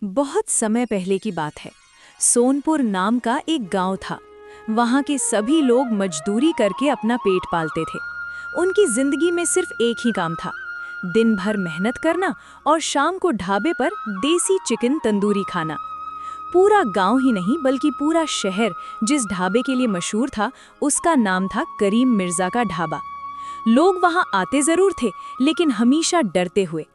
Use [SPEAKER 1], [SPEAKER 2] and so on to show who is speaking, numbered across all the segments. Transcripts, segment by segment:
[SPEAKER 1] बहुत समय पहले की बात है। सोनपुर नाम का एक गांव था। वहां के सभी लोग मजदूरी करके अपना पेट पालते थे। उनकी जिंदगी में सिर्फ एक ही काम था, दिन भर मेहनत करना और शाम को ढाबे पर देसी चिकन तंदूरी खाना। पूरा गांव ही नहीं बल्कि पूरा शहर जिस ढाबे के लिए मशहूर था, उसका नाम था करीम मिर्जा का ढाबा। लोग वहां आते जरूर थे, लेकिन हमेशा डरते हुए,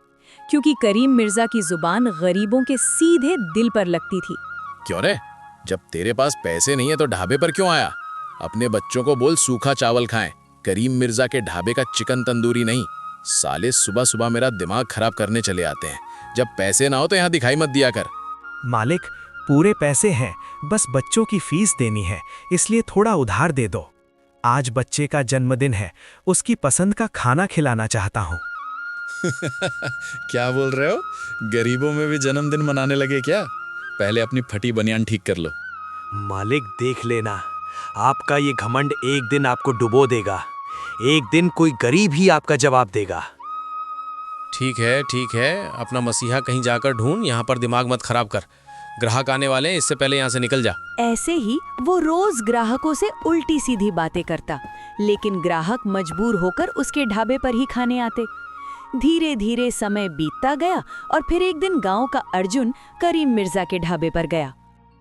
[SPEAKER 1] क्योंकि करीम मिर्जा की जुबान गरीबों के सीधे दिल पर लगती थी।
[SPEAKER 2] क्यों रे? जब तेरे पास पैसे नहीं है तो ढाबे पर क्यों आया? अपने बच्चों को बोल सूखा चावल खाएं, करीम मिर्जा के ढाबे का चिकन तंदूरी नहीं। साले सुबह सुबह मेरा दिमाग खराब करने चले आते हैं। जब पैसे ना हो तो यहाँ दिखाई मत दिया कर।
[SPEAKER 3] मालिक, पूरे पैसे हैं, बस बच्चों की फीस देनी है, इसलिए थोड़ा उधार दे दो। आज बच्चे का जन्मदिन है, उसकी पसंद का खाना खिलाना चाहता हूँ।
[SPEAKER 2] क्या बोल रहे हो? गरीबों में भी जन्मदिन मनाने लगे क्या? पहले अपनी फटी बनियान ठीक कर लो।
[SPEAKER 3] मालिक, देख लेना, आपका ये घमंड एक दिन आपको डुबो देगा। एक दिन कोई गरीब ही आपका जवाब देगा।
[SPEAKER 4] ठीक है, अपना मसीहा कहीं जाकर ढूंढ, यहाँ पर दिमाग मत खराब कर। ग्राहक आने वाले हैं, इससे पहले यहाँ से निकल जा।
[SPEAKER 1] ऐसे ही वो रोज ग्राहकों से उल्टी सीधी बातें करता, लेकिन ग्राहक मजबूर होकर उसके ढाबे पर ही खाने आते। धीरे धीरे समय बीतता गया और फिर एक दिन गांव का अर्जुन करीम मिर्जा के ढाबे पर गया।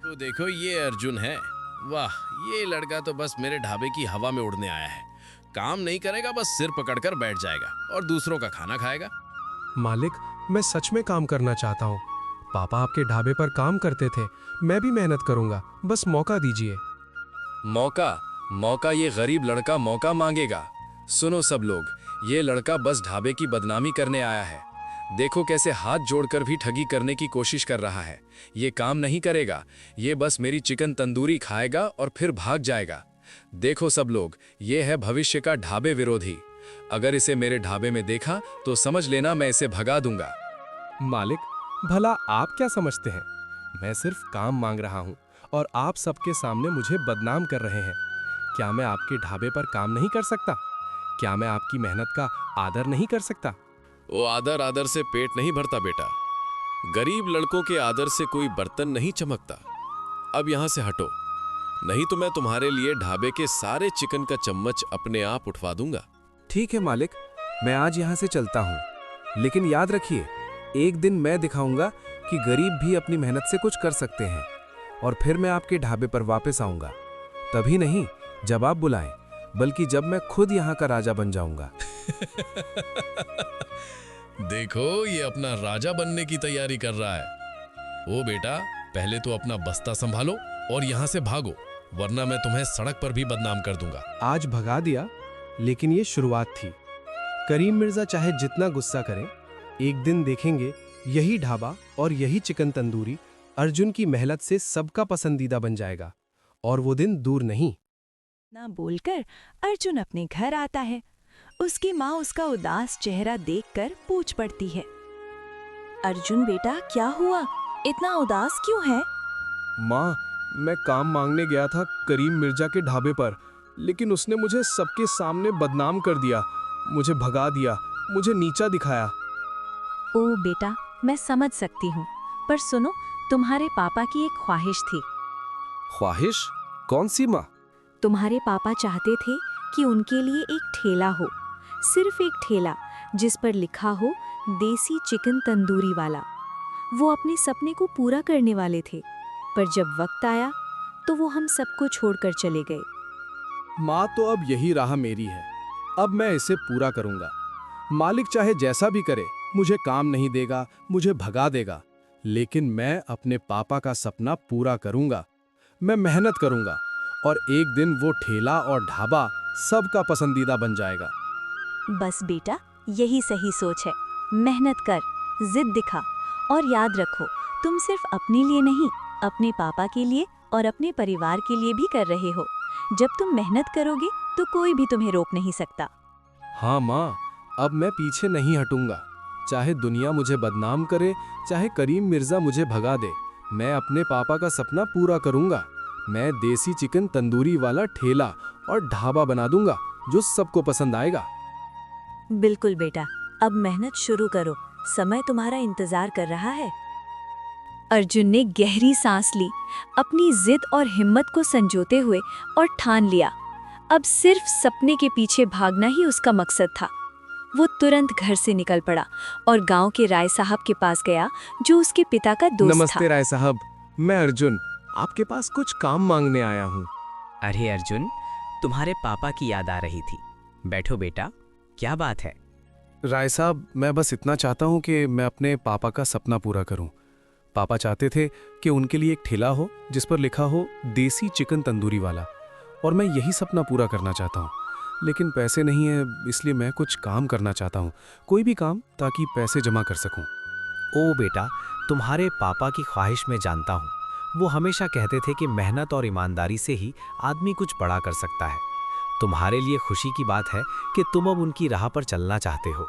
[SPEAKER 2] तो देखो, ये अर्जुन है। वाह, ये लड़का तो बस मेरे ढाबे की हवा में उड़ने आया है। काम नहीं करेगा, बस सिर पकड़कर बैठ जाएगा और दूसरों का खाना खाएगा।
[SPEAKER 5] मालिक, मैं सच में काम करना चाहता हूँ। पापा आपके ढाबे पर काम करते थे, मैं भी मेहनत करूंगा, बस मौका दीजिए।
[SPEAKER 2] मौका ये गरीब लड़का मौका मांगेगा। सुनो सब लोग, ये लड़का बस ढाबे की बदनामी करने आया है। देखो कैसे हाथ जोड़कर भी ठगी करने की कोशिश कर रहा है। ये काम नहीं करेगा, ये बस मेरी चिकन तंदूरी खाएगा और फिर भाग जाएगा। देखो सब लोग, ये है भविष्य का ढाबे विरोधी। अगर इसे मेरे ढाबे में देखा तो समझ लेना मैं इसे भगा दूंगा।
[SPEAKER 5] मालिक, भला आप क्या समझते हैं? मैं सिर्फ काम मांग रहा हूँ और आप सबके सामने मुझे बदनाम कर रहे हैं। क्या मैं आपके ढाबे पर काम नहीं कर सकता? क्या मैं आपकी मेहनत का आदर नहीं कर सकता?
[SPEAKER 2] वो आदर से पेट नहीं भरता बेटा। गरीब लड़कों के आदर से कोई बर्तन नहीं चमकता। अब यहाँ से हटो, नहीं तो मैं तुम्हारे लिए ढाबे के सारे चिकन का चम्मच अपने आप उठवा दूंगा।
[SPEAKER 5] ठीक है मालिक, मैं आज यहाँ से चलता हूँ, लेकिन याद रखिए, एक दिन मैं दिखाऊंगा कि गरीब भी अपनी मेहनत से कुछ कर सकते हैं, और फिर मैं आपके ढाबे पर वापस आऊंगा। तभी नहीं जब आप बुलाएं, बल्कि जब मैं खुद यहाँ का राजा बन जाऊंगा।
[SPEAKER 2] देखो, ये अपना राजा बनने की तैयारी कर रहा है। ओ बेटा, पहले तो अपना बस्ता संभालो और यहाँ से भागो, वरना मैं तुम्हें सड़क पर भी बदनाम कर दूंगा।
[SPEAKER 5] आज भगा दिया, लेकिन ये शुरुआत थी। करीम मिर्जा चाहे जितना गुस्सा करें, एक दिन देखेंगे यही ढाबा और यही चिकन तंदूरी अर्जुन की मेहनत से सबका पसंदीदा बन जाएगा, और वो दिन दूर नहीं।
[SPEAKER 1] ना बोलकर अर्जुन अपने घर आता है। उसकी माँ उसका उदास चेहरा देखकर पूछ पड़ती है, अर्जुन बेटा, क्या हुआ? इतना उदास क्यों है?
[SPEAKER 5] माँ, मैं काम मांगने गया था करीम मिर्जा के ढाबे पर, लेकिन उसने मुझे सबके सामने बदनाम कर दिया, मुझे भगा दिया, मुझे नीचा दिखाया।
[SPEAKER 1] ओ बेटा, मैं समझ सकती हूँ, पर सुनो, तुम्हारे पापा की एक ख्वाहिश थी।
[SPEAKER 5] ख्वाहिश? कौन सी माँ?
[SPEAKER 1] तुम्हारे पापा चाहते थे कि उनके लिए एक ठेला हो, सिर्फ एक ठेला, जिस पर लिखा हो देसी चिकन तंदूरी वाला। वो अपने सपने को पूरा करने वाले थे, पर जब वक्त आया तो वो हम सबको छोड़कर चले गए।
[SPEAKER 5] माँ, तो अब यही राह मेरी है, अब मैं इसे पूरा करूंगा। मालिक चाहे जैसा भी करे, मुझे काम नहीं देगा, मुझे भगा देगा, लेकिन मैं अपने पापा का सपना पूरा करूंगा। मैं मेहनत करूंगा और एक दिन वो ठेला और ढाबा सबका पसंदीदा बन जाएगा।
[SPEAKER 1] बस बेटा, यही सही सोच है। मेहनत कर, जिद दिखा, और याद रखो, तुम सिर्फ अपने लिए नहीं, अपने पापा के लिए और अपने परिवार के लिए भी कर रहे हो। जब तुम मेहनत करोगे तो कोई भी तुम्हें रोक नहीं सकता।
[SPEAKER 5] हाँ माँ, अब मैं पीछे नहीं हटूंगा। चाहे दुनिया मुझे बदनाम करे, चाहे करीम मिर्जा मुझे भगा दे, मैं अपने पापा का सपना पूरा करूंगा। मैं देसी चिकन तंदूरी वाला ठेला और ढाबा बना दूंगा जो सबको पसंद आएगा।
[SPEAKER 1] बिल्कुल बेटा, अब मेहनत शुरू करो, समय तुम्हारा इंतजार कर रहा है। अर्जुन ने गहरी सांस ली, अपनी जिद और हिम्मत को संजोते हुए, और ठान लिया अब सिर्फ सपने के पीछे भागना ही उसका मकसद था। वो तुरंत घर से निकल पड़ा और गांव के राय साहब के पास गया, जो उसके पिता का दोस्त
[SPEAKER 5] नमस्ते
[SPEAKER 1] था।
[SPEAKER 5] राय साहब, मैं अर्जुन आपके पास कुछ काम मांगने आया हूँ।
[SPEAKER 6] अरे अर्जुन, तुम्हारे पापा की याद आ रही थी। बैठो बेटा, क्या बात है?
[SPEAKER 5] राय साहब, मैं बस इतना चाहता हूँ कि मैं अपने पापा का सपना पूरा करूँ। पापा चाहते थे कि उनके लिए एक ठेला हो जिस पर लिखा हो देसी चिकन तंदूरी वाला, और मैं यही सपना पूरा करना चाहता हूँ। लेकिन पैसे नहीं है, इसलिए मैं कुछ काम करना चाहता हूँ, कोई भी काम, ताकि पैसे जमा कर सकूँ।
[SPEAKER 3] ओ बेटा, तुम्हारे पापा की ख्वाहिश मैं जानता हूँ। वो हमेशा कहते थे कि मेहनत और ईमानदारी से ही आदमी कुछ बड़ा कर सकता है। तुम्हारे लिए खुशी की बात है कि तुम अब उनकी राह पर चलना चाहते हो।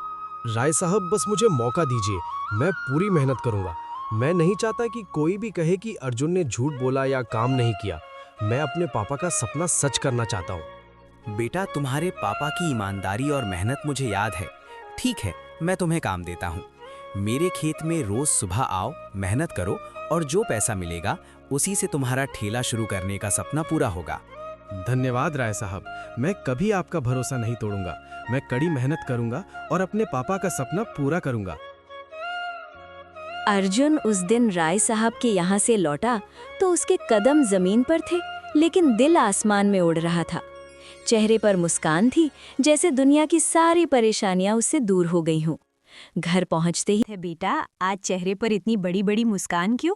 [SPEAKER 5] राय साहब, बस मुझे मौका दीजिए, मैं पूरी मेहनत करूँगा। मैं नहीं चाहता कि कोई भी कहे कि अर्जुन ने झूठ बोला या काम नहीं किया। मैं अपने पापा का सपना सच करना चाहता हूँ।
[SPEAKER 6] बेटा, तुम्हारे पापा की ईमानदारी और मेहनत मुझे याद है। ठीक है, मैं तुम्हें काम देता हूँ। मेरे खेत में रोज सुबह आओ, मेहनत करो, और जो पैसा मिलेगा उसी से तुम्हारा ठेला शुरू करने का सपना पूरा होगा।
[SPEAKER 5] धन्यवाद राय साहब, मैं कभी आपका भरोसा नहीं तोड़ूंगा। मैं कड़ी मेहनत करूंगा और अपने पापा का सपना पूरा करूंगा।
[SPEAKER 1] अर्जुन उस दिन राय साहब के यहाँ से लौटा तो उसके कदम जमीन पर थे, लेकिन दिल आसमान में उड़ रहा था। चेहरे पर मुस्कान थी, जैसे दुनिया की सारी परेशानियां उससे दूर हो गई हों। घर पहुंचते ही, बेटा, आज चेहरे पर इतनी बड़ी बड़ी मुस्कान क्यों?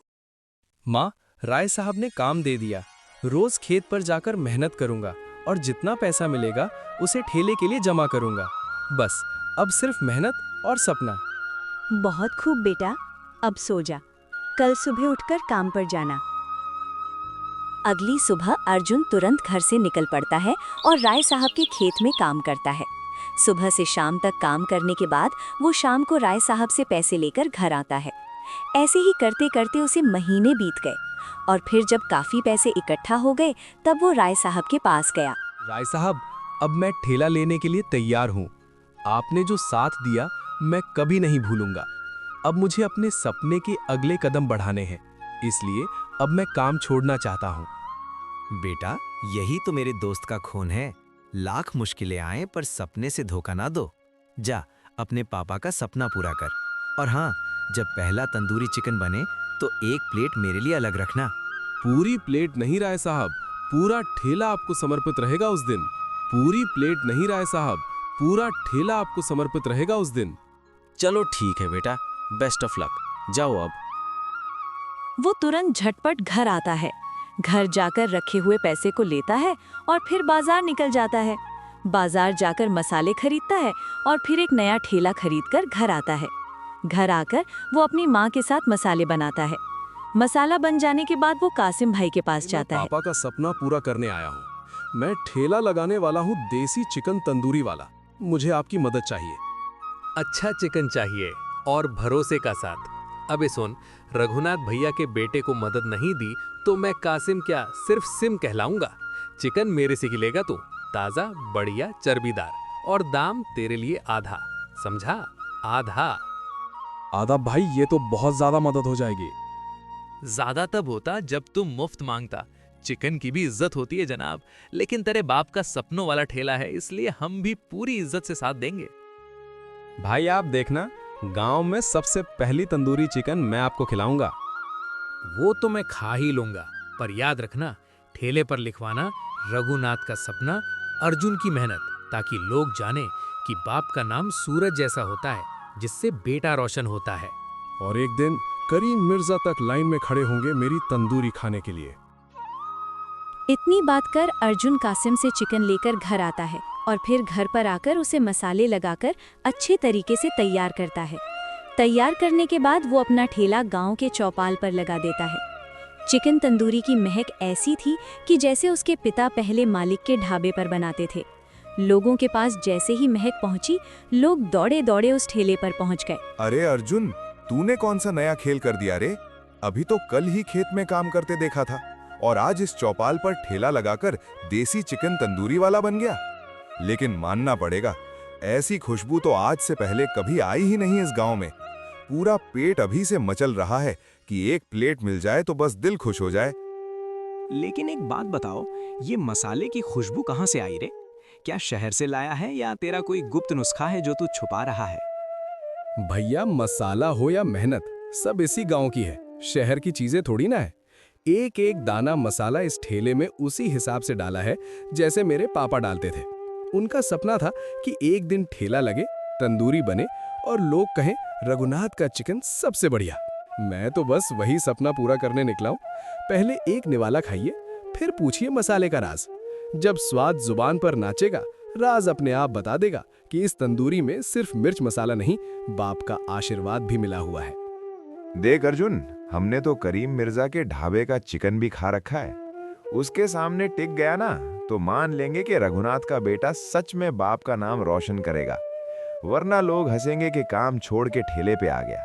[SPEAKER 5] माँ, राय साहब ने काम दे दिया। रोज खेत पर जाकर मेहनत करूंगा और जितना पैसा मिलेगा उसे ठेले के लिए जमा करूंगा। बस अब सिर्फ मेहनत और सपना।
[SPEAKER 1] बहुत खूब बेटा, अब सो जा, कल सुबह उठकर काम पर जाना। अगली सुबह अर्जुन तुरंत घर से निकल पड़ता है और राय साहब के खेत में काम करता है। सुबह से शाम तक काम करने के बाद वो शाम को राय साहब से पैसे लेकर घर आता है। ऐसे ही करते करते उसे महीने बीत गए और फिर जब काफी पैसे इकट्ठा हो गए तब वो राय साहब के पास गया।
[SPEAKER 5] राय साहब, अब मैं ठेला लेने के लिए तैयार हूँ। आपने जो साथ दिया मैं कभी नहीं भूलूंगा। अब मुझे अपने सपने के अगले कदम बढ़ाने हैं, इसलिए अब मैं काम छोड़ना चाहता हूँ।
[SPEAKER 3] बेटा, यही तो मेरे दोस्त का खून है। लाख मुश्किलें आए पर सपने से धोखा ना दो। जा, अपने पापा का सपना पूरा कर। और हाँ, जब पहला तंदूरी चिकन बने तो एक प्लेट मेरे लिए अलग रखना।
[SPEAKER 5] पूरी प्लेट नहीं राय साहब, पूरा ठेला आपको समर्पित रहेगा उस दिन। पूरी प्लेट नहीं राय साहब, पूरा ठेला आपको समर्पित रहेगा उस दिन।
[SPEAKER 4] चलो ठीक है बेटा, बेस्ट ऑफ लक। जाओ अब।
[SPEAKER 1] वो तुरंत झटपट घर आता है। घर जाकर रखे हुए पैसे को लेता है और फिर बाजार निकल जाता है। बाजार जाकर मसाले खरीदता है और फिर एक नया ठेला खरीदकर घर आता है। घर आकर वो अपनी माँ के साथ मसाले बनाता है। मसाला बन जाने के बाद वो कासिम भाई के पास जाता है।
[SPEAKER 5] पापा का सपना पूरा करने आया हूँ। मैं ठेला लगाने वाला हूँ देसी चिकन तंदूरी वाला। मुझे आपकी मदद चाहिए।
[SPEAKER 7] अच्छा चिकन चाहिए और भरोसे का साथ। अबे सुन, रघुनाथ भैया के बेटे को मदद नहीं दी तो मैं कासिम क्या, सिर्फ सिम कहलाऊंगा। चिकन मेरे से खिलेगा तू, ताजा, बढ़िया, चर्बीदार, और दाम तेरे लिए आधा, समझा? आधा।
[SPEAKER 5] आदा भाई, ये तो बहुत ज्यादा मदद हो जाएगी।
[SPEAKER 7] ज्यादा तब होता जब तुम मुफ्त मांगता। चिकन की भी इज्जत होती है जनाब, लेकिन तेरे बाप का सपनों वाला ठेला है, इसलिए हम भी पूरी इज्जत से साथ देंगे।
[SPEAKER 5] भाई आप देखना, गांव में सबसे पहली तंदूरी चिकन मैं आपको खिलाऊंगा।
[SPEAKER 7] वो तो मैं खा ही लूंगा, पर याद रखना, ठेले पर लिखवाना रघुनाथ का सपना, अर्जुन की मेहनत, ताकि लोग जाने कि बाप का नाम सूरज जैसा होता है, जिससे बेटा रोशन होता है।
[SPEAKER 5] और एक दिन करीम मिर्जा तक लाइन में खड़े होंगे मेरी तंदूरी खाने के लिए।
[SPEAKER 1] इतनी बात कर अर्जुन कासिम से चिकन लेकर घर आता है और फिर घर पर आकर उसे मसाले लगाकर अच्छे तरीके से तैयार करता है। तैयार करने के बाद वो अपना ठेला गांव के चौपाल पर लगा देता है। चिकन तंदूरी की महक ऐसी थी कि जैसे उसके पिता पहले मालिक के ढाबे पर बनाते थे। लोगों के पास जैसे ही महक पहुंची, लोग दौड़े दौड़े उस ठेले पर पहुंच गए।
[SPEAKER 8] अरे अर्जुन, तूने कौन सा नया खेल कर दिया रे? अभी तो कल ही खेत में काम करते देखा था और आज इस चौपाल पर ठेला लगाकर देसी चिकन तंदूरी वाला बन गया। लेकिन मानना पड़ेगा, ऐसी खुशबू तो आज से पहले कभी आई ही नहीं इस गांव में। पूरा पेट अभी से मचल रहा है कि एक प्लेट मिल जाए तो बस दिल खुश हो जाए।
[SPEAKER 6] लेकिन एक बात बताओ, ये मसाले की खुशबू कहाँ से आई रे? क्या शहर से लाया है या तेरा कोई गुप्त नुस्खा है जो तू छुपा रहा है?
[SPEAKER 5] भैया, मसाला हो या मेहनत, सब इसी गांव की है। शहर की चीजें थोड़ी ना है। एक एक दाना मसाला इस ठेले में उसी हिसाब से डाला है जैसे मेरे पापा डालते थे। उनका सपना था कि एक दिन ठेला लगे, तंदूरी बने और लोग कहें रघुनाथ का चिकन सबसे बढ़िया। मैं तो बस वही सपना पूरा करने निकला हूं। पहले एक निवाला खाइए, फिर पूछिए मसाले का राज। जब स्वाद जुबान पर नाचेगा, राज अपने आप बता देगा कि इस तंदूरी में सिर्फ मिर्च मसाला नहीं, बाप का आशीर्वाद भी मिला हुआ है।
[SPEAKER 8] देख अर्जुन, हमने तो करीम मिर्जा के ढाबे का चिकन भी खा रखा है। उसके सामने टिक गया ना तो मान लेंगे कि रघुनाथ का बेटा सच में बाप का नाम रोशन करेगा, वरना लोग हंसेंगे कि काम छोड़ के ठेले पे आ गया।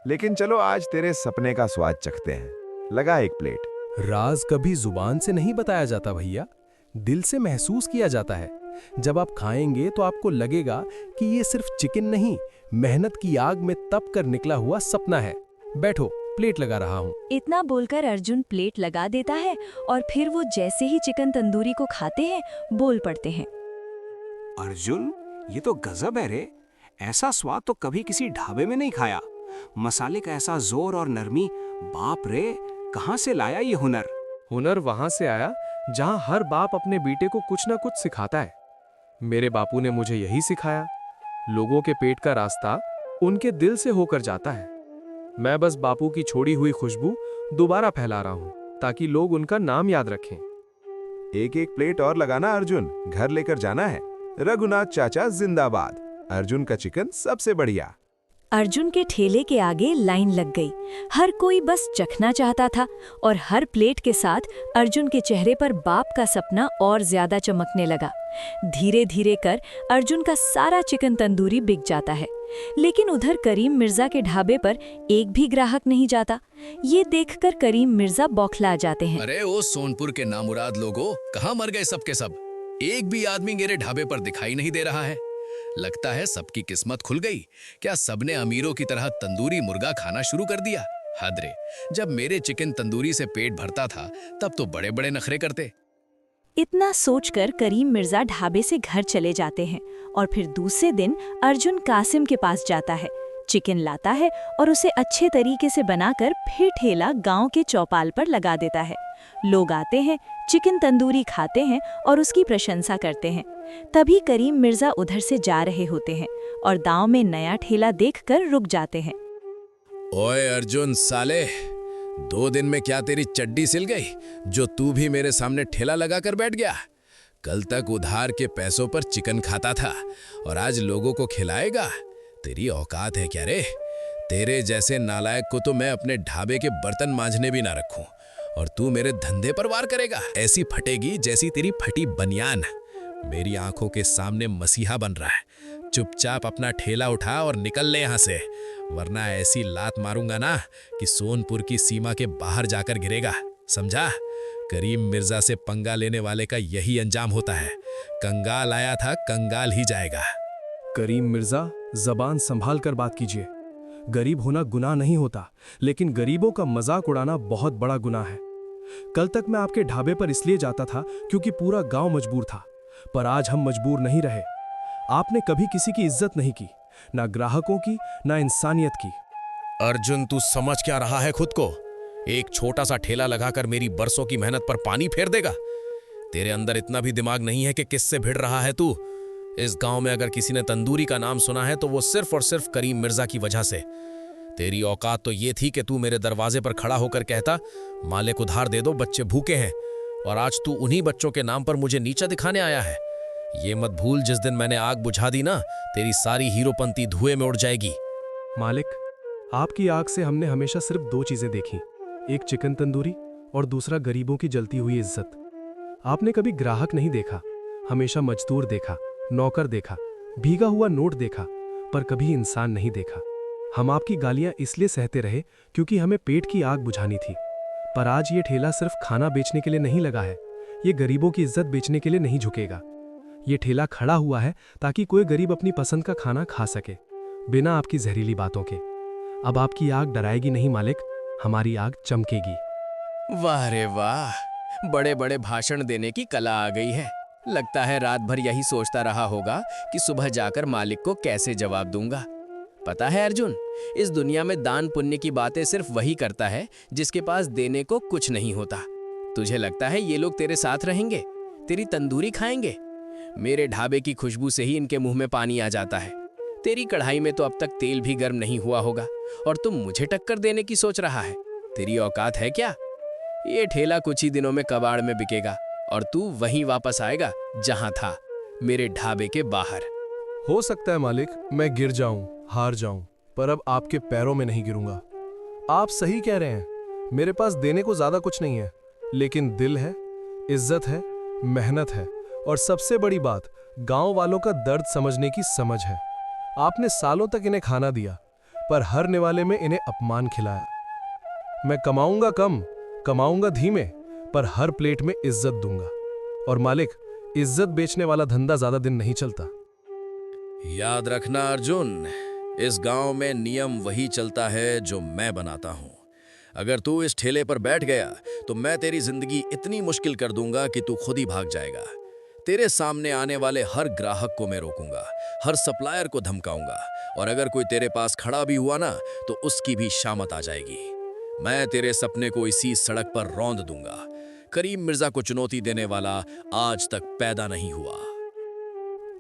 [SPEAKER 8] लेकिन चलो आज तेरे सपने का स्वाद चखते हैं। लगा एक प्लेट।
[SPEAKER 5] राज कभी जुबान से नहीं बताया जाता भैया, दिल से महसूस किया जाता है। जब आप खाएंगे तो आपको लगेगा कि ये सिर्फ चिकन नहीं, मेहनत की आग में तप कर निकला हुआ सपना है। बैठो, प्लेट लगा रहा हूँ।
[SPEAKER 1] इतना बोलकर अर्जुन प्लेट लगा देता है और फिर वो जैसे ही चिकन तंदूरी को खाते हैं, बोल पड़ते हैं।
[SPEAKER 6] अर्जुन, ये तो गजब है रे। ऐसा स्वाद तो कभी किसी ढाबे में नहीं खाया। मसाले का ऐसा जोर और नरमी, बाप रे, कहाँ से लाया ये हुनर?
[SPEAKER 5] हुनर वहां से आया जहां हर बाप अपने बेटे को कुछ ना कुछ सिखाता है। मेरे बापू ने मुझे यही सिखाया। लोगों के पेट का रास्ता उनके दिल से होकर जाता है। मैं बस बापू की छोड़ी हुई खुशबू दोबारा फैला रहा हूं ताकि लोग उनका नाम याद रखें।
[SPEAKER 8] एक एक प्लेट और लगाना अर्जुन, घर लेकर जाना है। रघुनाथ चाचा जिंदाबाद। अर्जुन का चिकन सबसे बढ़िया।
[SPEAKER 1] अर्जुन के ठेले के आगे लाइन लग गई। हर कोई बस चखना चाहता था और हर प्लेट के साथ अर्जुन के चेहरे पर बाप का सपना और ज्यादा चमकने लगा। धीरे धीरे कर अर्जुन का सारा चिकन तंदूरी बिक जाता है, लेकिन उधर करीम मिर्जा के ढाबे पर एक भी ग्राहक नहीं जाता। ये देखकर करीम मिर्जा बौखला जाते हैं।
[SPEAKER 2] अरे ओ सोनपुर के नामुराद लोगों, कहाँ मर गए सबके सब? एक भी आदमी मेरे ढाबे पर दिखाई नहीं दे रहा है। लगता है सबकी किस्मत खुल गई। क्या सबने अमीरों की तरह तंदूरी मुर्गा खाना शुरू कर दिया? हद रे, जब मेरे चिकन तंदूरी से पेट भरता था तब तो बड़े बड़े नखरे करते।
[SPEAKER 1] इतना सोचकर करीम मिर्जा ढाबे से घर चले जाते हैं और फिर दूसरे दिन अर्जुन कासिम के पास जाता है, चिकन लाता है और उसे अच्छे तरीके से बनाकर फिर ठेला गांव के चौपाल पर लगा देता है। लोग आते हैं, चिकन तंदूरी खाते हैं और उसकी प्रशंसा करते हैं। तभी करीम मिर्जा उधर से जा रहे होते हैं और गांव में नया ठेला देखकर रुक जाते हैं।
[SPEAKER 2] ओए अर्जुन साले, 2 दिन में क्या तेरी चड्डी सिल गई जो तू भी मेरे सामने ठेला लगाकर बैठ गया? कल तक उधार के पैसों पर चिकन खाता था और आज लोगों को खिलाएगा? तेरी औकात है क्या रे? तेरे जैसे नालायक को तो मैं अपने ढाबे के बर्तन मांजने भी ना रखूं और तू मेरे धंधे पर वार करेगा? ऐसी फटेगी जैसी तेरी फटी बनियान। मेरी आंखों के सामने मसीहा बन रहा है। चुपचाप अपना ठेला उठा और निकल ले यहाँ से, वरना ऐसी लात मारूंगा ना कि सोनपुर की सीमा के बाहर जाकर गिरेगा, समझा? करीम मिर्जा से पंगा लेने वाले का यही अंजाम होता है। कंगाल आया था, कंगाल ही जाएगा।
[SPEAKER 5] करीम मिर्जा, जबान संभाल कर बात कीजिए। गरीब होना गुनाह नहीं होता, लेकिन गरीबों का मजाक उड़ाना बहुत बड़ा गुनाह है। कल तक मैं आपके ढाबे पर इसलिए जाता था क्योंकि पूरा गांव मजबूर था, पर आज हम मजबूर नहीं रहे। आपने कभी किसी की इज्जत नहीं की, ना ग्राहकों की, ना इंसानियत की।
[SPEAKER 4] अर्जुन, तू समझ क्या रहा है खुद को? एक छोटा सा ठेला लगाकर मेरी बरसों की मेहनत पर पानी फेर देगा? तेरे अंदर इतना भी दिमाग नहीं है कि किससे भिड़ रहा है तू? इस गांव में अगर किसी ने तंदूरी का नाम सुना है तो वो सिर्फ और सिर्फ करीम मिर्जा की वजह से। तेरी औकात तो ये थी कि तू मेरे दरवाजे पर खड़ा होकर कहता, मालिक उधार दे दो, बच्चे भूखे हैं, और आज तू उन्हीं बच्चों के नाम पर मुझे नीचा दिखाने आया है। ये मत भूल, जिस दिन मैंने आग बुझा दी ना, तेरी सारी हीरोपंती धुएं में उड़ जाएगी।
[SPEAKER 5] मालिक, आपकी आग से हमने हमेशा सिर्फ 2 चीजें देखी, एक चिकन तंदूरी और दूसरा गरीबों की जलती हुई इज्जत। आपने कभी ग्राहक नहीं देखा, हमेशा मजदूर देखा, नौकर देखा, भीगा हुआ नोट देखा, पर कभी इंसान नहीं देखा। हम आपकी गालियां इसलिए सहते रहे क्योंकि हमें पेट की आग बुझानी थी, पर आज ये ठेला सिर्फ खाना बेचने के लिए नहीं लगा है, ये गरीबों की इज्जत बेचने के लिए नहीं झुकेगा। ये ठेला खड़ा हुआ है ताकि कोई गरीब अपनी पसंद का खाना खा सके, बिना आपकी जहरीली बातों के। अब आपकी आग डराएगी नहीं मालिक, हमारी आग चमकेगी।
[SPEAKER 2] वाह रे वाह, बड़े बड़े भाषण देने की कला आ गई है। लगता है रात भर यही सोचता रहा होगा कि सुबह जाकर मालिक को कैसे जवाब दूंगा। पता है अर्जुन, इस दुनिया में दान पुण्य की बातें सिर्फ वही करता है जिसके पास देने को कुछ नहीं होता। तुझे लगता है ये लोग तेरे साथ रहेंगे, तेरी तंदूरी खाएंगे? मेरे ढाबे की खुशबू से ही इनके मुंह में पानी आ जाता है। तेरी कढ़ाई में तो अब तक तेल भी गर्म नहीं हुआ होगा और तुम मुझे टक्कर देने की सोच रहा है। तेरी औकात है क्या? ये ठेला कुछ ही दिनों में कबाड़ में बिकेगा और तू वहीं वापस आएगा जहां था, मेरे ढाबे के बाहर।
[SPEAKER 5] हो सकता है मालिक, मैं गिर जाऊं, हार जाऊं, पर अब आपके पैरों में नहीं गिरूंगा। आप सही कह रहे हैं, मेरे पास देने को ज्यादा कुछ नहीं है, लेकिन दिल है, इज्जत है, मेहनत है और सबसे बड़ी बात, गांव वालों का दर्द समझने की समझ है। आपने सालों तक इन्हें खाना दिया, पर हर निवाले में इन्हें अपमान खिलाया। मैं कमाऊंगा कम, कमाऊंगा धीमे, पर हर प्लेट में इज्जत दूंगा। और मालिक, इज्जत बेचने वाला धंधा ज्यादा दिन नहीं चलता।
[SPEAKER 4] याद रखना अर्जुन, इस गांव में नियम वही चलता है जो मैं बनाता हूं। अगर तू इस ठेले पर बैठ गया तो मैं तेरी जिंदगी इतनी मुश्किल कर दूंगा कि तू खुद ही भाग जाएगा। तेरे सामने आने वाले हर ग्राहक को मैं रोकूंगा, हर सप्लायर को धमकाऊंगा और अगर कोई तेरे पास खड़ा भी हुआ ना तो उसकी भी शामत आ जाएगी। मैं तेरे सपने को इसी सड़क पर रौंद दूंगा। करीम मिर्जा को चुनौती देने वाला आज तक पैदा नहीं हुआ।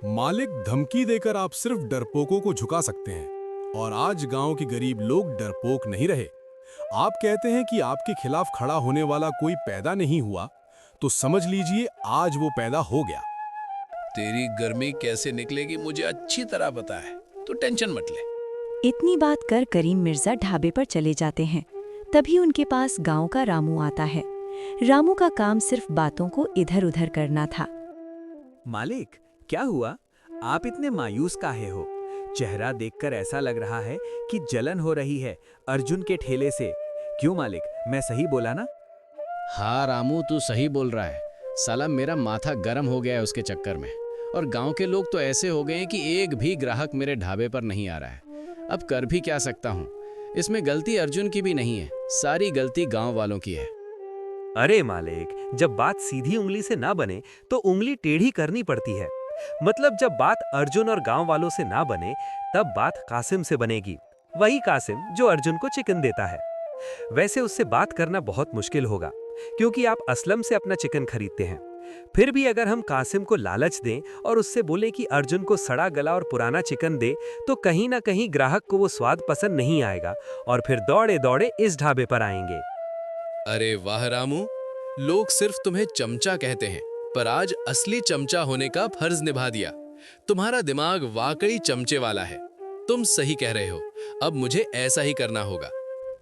[SPEAKER 5] मालिक, धमकी देकर आप सिर्फ डरपोकों को झुका सकते हैं और आज गांव के गरीब लोग डरपोक नहीं रहे। आप कहते हैं कि आपके खिलाफ खड़ा होने वाला कोई पैदा नहीं हुआ, तो समझ लीजिए आज वो पैदा हो गया।
[SPEAKER 4] तेरी गर्मी कैसे निकलेगी मुझे अच्छी तरह पता है, तू टेंशन मत ले।
[SPEAKER 1] इतनी बात कर करीम मिर्जा ढाबे पर चले जाते हैं। तभी उनके पास गांव का रामू आता है। रामू का काम सिर्फ बातों को इधर उधर करना था।
[SPEAKER 6] मालिक, क्या हुआ? आप इतने मायूस काहे हो? चेहरा देखकर ऐसा लग रहा है कि जलन हो रही है अर्जुन के ठेले से। क्यों मालिक, मैं सही बोला ना?
[SPEAKER 2] हाँ रामू, तू सही बोल रहा है। साला मेरा माथा गर्म हो गया है उसके चक्कर में, और गांव के लोग तो ऐसे हो गए हैं कि एक भी ग्राहक मेरे ढाबे पर नहीं आ रहा है। अब कर भी क्या सकता हूँ? इसमें गलती अर्जुन की भी नहीं है, सारी गलती गांव वालों की है।
[SPEAKER 7] अरे मालिक, जब बात सीधी उंगली से ना बने तो उंगली टेढ़ी करनी पड़ती है। मतलब जब बात अर्जुन और गांव वालों से ना बने तब बात कासिम से बनेगी। वही कासिम जो अर्जुन को चिकन देता है। वैसे उससे बात करना बहुत मुश्किल होगा क्योंकि आप असलम से अपना चिकन खरीदते हैं। फिर भी अगर हम कासिम को लालच दें और उससे बोले कि अर्जुन को सड़ा गला और पुराना चिकन दे, तो कहीं ना कहीं ग्राहक को वो स्वाद पसंद नहीं आएगा और फिर दौड़े दौड़े इस ढाबे पर आएंगे।
[SPEAKER 2] अरे वाह रामू, लोग सिर्फ तुम्हें चमचा कहते हैं, पर आज असली चमचा होने का फर्ज निभा दिया। तुम्हारा दिमाग वाकई चमचे वाला है। तुम सही कह रहे हो, अब मुझे ऐसा ही करना होगा।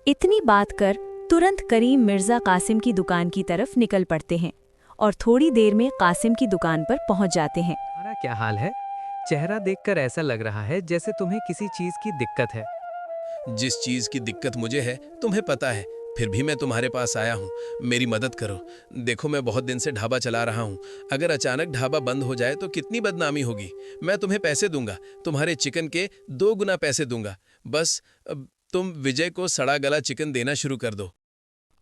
[SPEAKER 1] इतनी बात कर तुरंत करीम मिर्जा कासिम की दुकान की तरफ निकल पड़ते हैं और थोड़ी देर में कासिम की दुकान पर पहुंच जाते हैं।
[SPEAKER 7] तुम्हारा क्या हाल है? चेहरा देखकर ऐसा लग रहा है जैसे तुम्हें किसी चीज की दिक्कत है।
[SPEAKER 4] जिस चीज की दिक्कत मुझे है तुम्हें पता है, फिर भी मैं तुम्हारे पास आया हूँ। मेरी मदद करो। देखो, मैं बहुत दिन से ढाबा चला रहा हूँ। अगर अचानक ढाबा बंद हो जाए तो कितनी बदनामी होगी। मैं तुम्हें पैसे दूंगा, तुम्हारे चिकन के 2 गुना पैसे दूंगा। बस तुम विजय को सड़ा गला चिकन देना शुरू कर दो।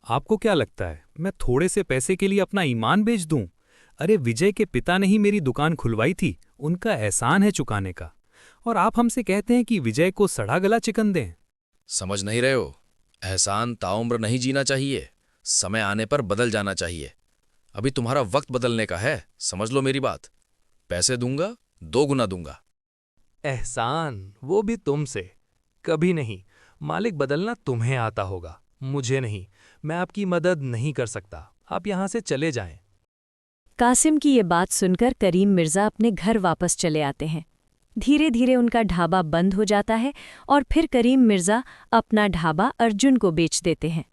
[SPEAKER 7] आपको क्या लगता है मैं थोड़े से पैसे के लिए अपना ईमान बेच दूं? अरे विजय के पिता ने ही मेरी दुकान खुलवाई थी, उनका एहसान है चुकाने का। और आप हमसे कहते हैं कि विजय को सड़ा गला चिकन दें।
[SPEAKER 2] समझ नहीं रहे हो? एहसान ताउम्र नहीं जीना चाहिए, समय आने पर बदल जाना चाहिए। अभी तुम्हारा वक्त बदलने का है, समझ लो मेरी बात। पैसे दूंगा, 2 गुना दूंगा।
[SPEAKER 7] एहसान वो भी तुमसे? कभी नहीं। मालिक, बदलना तुम्हें आता होगा, मुझे नहीं। मैं आपकी मदद नहीं कर सकता, आप यहाँ से चले जाएं।
[SPEAKER 1] कासिम की ये बात सुनकर करीम मिर्जा अपने घर वापस चले आते हैं। धीरे धीरे उनका ढाबा बंद हो जाता है और फिर करीम मिर्जा अपना ढाबा अर्जुन को बेच देते हैं।